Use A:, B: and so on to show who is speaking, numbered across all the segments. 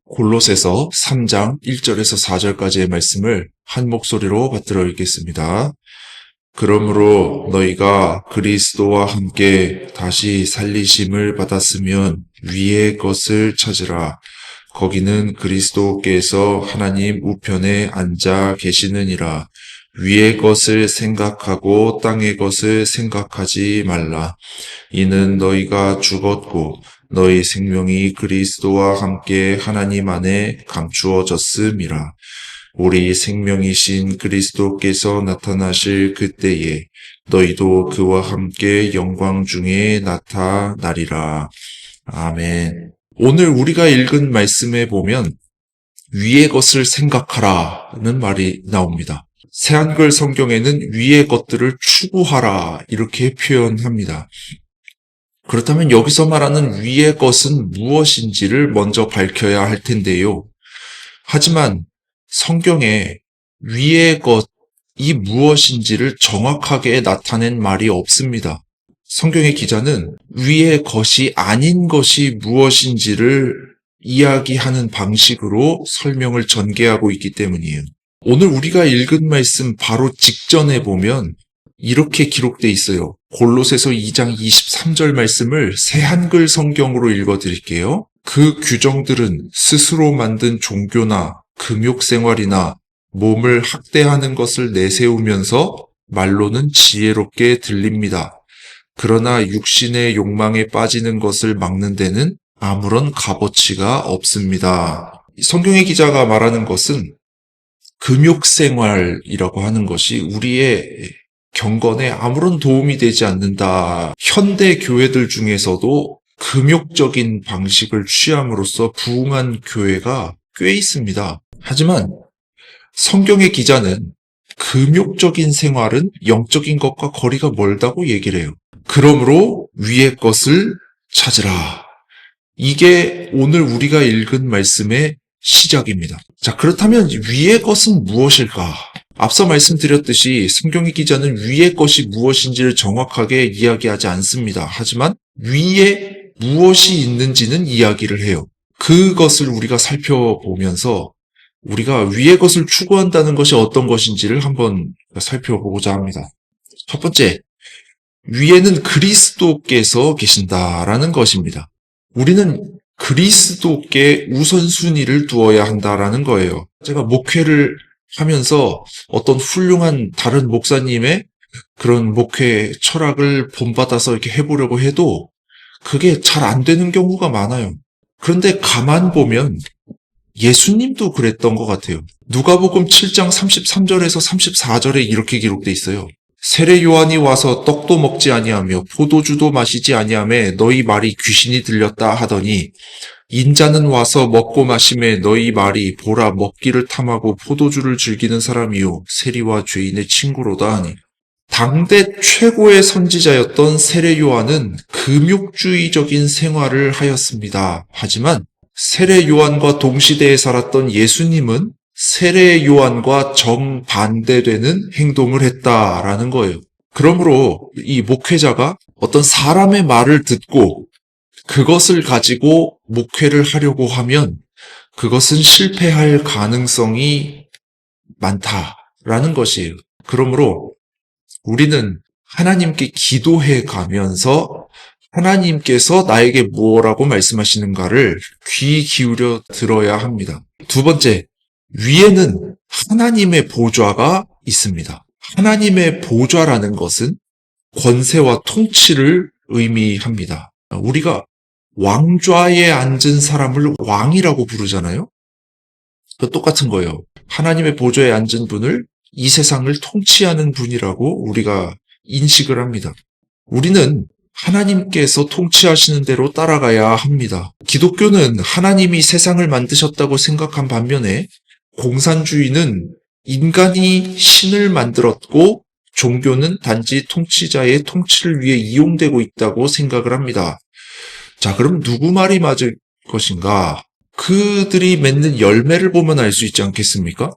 A: 골로새서 3장 1절에서 4절까지의 말씀을 한 목소리로 받들어 읽겠습니다. 그러므로 너희가 그리스도와 함께 다시 살리심을 받았으면 위의 것을 찾으라. 거기는 그리스도께서 하나님 우편에 앉아 계시느니라. 위의 것을 생각하고 땅의 것을 생각하지 말라. 이는 너희가 죽었고 너희 생명이 그리스도와 함께 하나님 안에 감추어졌음이라. 우리 생명이신 그리스도께서 나타나실 그때에 너희도 그와 함께 영광 중에 나타나리라. 아멘. 오늘 우리가 읽은 말씀에 보면 위의 것을 생각하라는 말이 나옵니다. 새한글 성경에는 위의 것들을 추구하라 이렇게 표현합니다. 그렇다면 여기서 말하는 위의 것은 무엇인지를 먼저 밝혀야 할 텐데요. 하지만 성경에 위의 것이 무엇인지를 정확하게 나타낸 말이 없습니다. 성경의 기자는 위의 것이 아닌 것이 무엇인지를 이야기하는 방식으로 설명을 전개하고 있기 때문이에요. 오늘 우리가 읽은 말씀 바로 직전에 보면 이렇게 기록되어 있어요. 골로새서 2장 23절 말씀을 새한글 성경으로 읽어드릴게요. 그 규정들은 스스로 만든 종교나 금욕생활이나 몸을 학대하는 것을 내세우면서 말로는 지혜롭게 들립니다. 그러나 육신의 욕망에 빠지는 것을 막는 데는 아무런 값어치가 없습니다. 성경의 기자가 말하는 것은 금욕생활이라고 하는 것이 우리의 경건에 아무런 도움이 되지 않는다. 현대 교회들 중에서도 금욕적인 방식을 취함으로써 부흥한 교회가 꽤 있습니다. 하지만 성경의 기자는 금욕적인 생활은 영적인 것과 거리가 멀다고 얘기를 해요. 그러므로 위의 것을 찾으라. 이게 오늘 우리가 읽은 말씀의 시작입니다. 자, 그렇다면 위의 것은 무엇일까? 앞서 말씀드렸듯이 성경의 기자는 위의 것이 무엇인지를 정확하게 이야기하지 않습니다. 하지만 위에 무엇이 있는지는 이야기를 해요. 그것을 우리가 살펴보면서 우리가 위의 것을 추구한다는 것이 어떤 것인지를 한번 살펴보고자 합니다. 첫 번째, 위에는 그리스도께서 계신다라는 것입니다. 우리는 그리스도께 우선순위를 두어야 한다라는 거예요. 제가 목회를 하면서 어떤 훌륭한 다른 목사님의 그런 목회 철학을 본받아서 이렇게 해보려고 해도 그게 잘 안 되는 경우가 많아요. 그런데 가만 보면 예수님도 그랬던 것 같아요. 누가복음 7장 33절에서 34절에 이렇게 기록돼 있어요. 세례 요한이 와서 떡도 먹지 아니하며 포도주도 마시지 아니하며 너희 말이 귀신이 들렸다 하더니 인자는 와서 먹고 마심에 너희 말이 보라 먹기를 탐하고 포도주를 즐기는 사람이요 세리와 죄인의 친구로다 하니. 당대 최고의 선지자였던 세례 요한은 금욕주의적인 생활을 하였습니다. 하지만 세례 요한과 동시대에 살았던 예수님은 세례 요한과 정반대되는 행동을 했다라는 거예요. 그러므로 이 목회자가 어떤 사람의 말을 듣고 그것을 가지고 목회를 하려고 하면 그것은 실패할 가능성이 많다라는 것이에요. 그러므로 우리는 하나님께 기도해 가면서 하나님께서 나에게 뭐라고 말씀하시는가를 귀 기울여 들어야 합니다. 두 번째, 위에는 하나님의 보좌가 있습니다. 하나님의 보좌라는 것은 권세와 통치를 의미합니다. 우리가 왕좌에 앉은 사람을 왕이라고 부르잖아요. 그 똑같은 거예요. 하나님의 보좌에 앉은 분을 이 세상을 통치하는 분이라고 우리가 인식을 합니다. 우리는 하나님께서 통치하시는 대로 따라가야 합니다. 기독교는 하나님이 세상을 만드셨다고 생각한 반면에 공산주의는 인간이 신을 만들었고 종교는 단지 통치자의 통치를 위해 이용되고 있다고 생각을 합니다. 자, 그럼 누구 말이 맞을 것인가? 그들이 맺는 열매를 보면 알 수 있지 않겠습니까?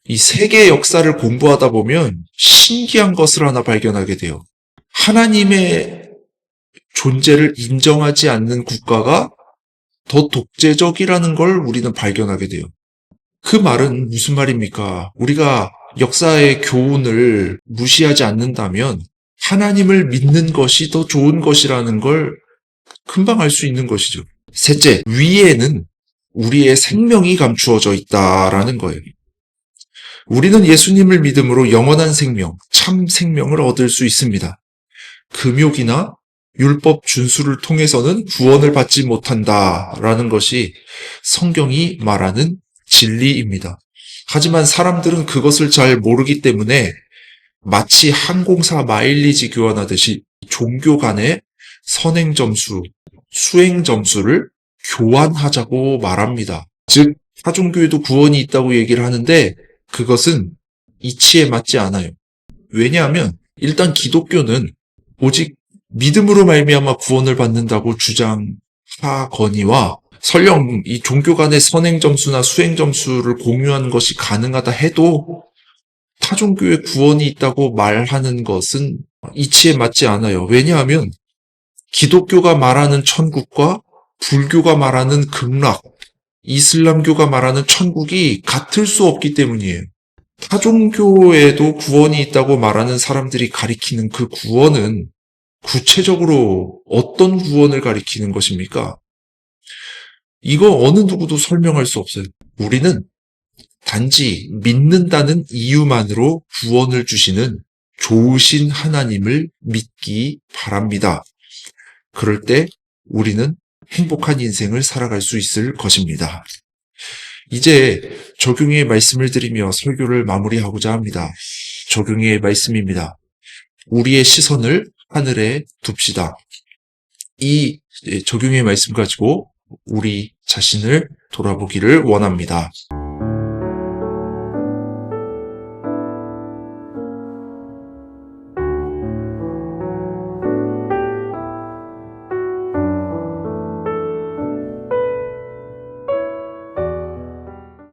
A: 이 세계 역사를 공부하다 보면 신기한 것을 하나 발견하게 돼요. 하나님의 존재를 인정하지 않는 국가가 더 독재적이라는 걸 우리는 발견하게 돼요. 그 말은 무슨 말입니까? 우리가 역사의 교훈을 무시하지 않는다면 하나님을 믿는 것이 더 좋은 것이라는 걸 금방 알 수 있는 것이죠. 셋째, 위에는 우리의 생명이 감추어져 있다라는 거예요. 우리는 예수님을 믿음으로 영원한 생명, 참 생명을 얻을 수 있습니다. 금욕이나 율법 준수를 통해서는 구원을 받지 못한다라는 것이 성경이 말하는 진리입니다. 하지만 사람들은 그것을 잘 모르기 때문에 마치 항공사 마일리지 교환하듯이 종교 간의 선행 점수, 수행 점수를 교환하자고 말합니다. 즉, 타종교에도 구원이 있다고 얘기를 하는데 그것은 이치에 맞지 않아요. 왜냐하면 일단 기독교는 오직 믿음으로 말미암아 구원을 받는다고 주장하거니와 설령 이 종교 간의 선행 점수나 수행 점수를 공유하는 것이 가능하다 해도 타종교에 구원이 있다고 말하는 것은 이치에 맞지 않아요. 왜냐하면 기독교가 말하는 천국과 불교가 말하는 극락, 이슬람교가 말하는 천국이 같을 수 없기 때문이에요. 타종교에도 구원이 있다고 말하는 사람들이 가리키는 그 구원은 구체적으로 어떤 구원을 가리키는 것입니까? 이거 어느 누구도 설명할 수 없어요. 우리는 단지 믿는다는 이유만으로 구원을 주시는 좋으신 하나님을 믿기 바랍니다. 그럴 때 우리는 행복한 인생을 살아갈 수 있을 것입니다. 이제 적용의 말씀을 드리며 설교를 마무리하고자 합니다. 적용의 말씀입니다. 우리의 시선을 하늘에 둡시다. 이 적용의 말씀 가지고 우리 자신을 돌아보기를 원합니다.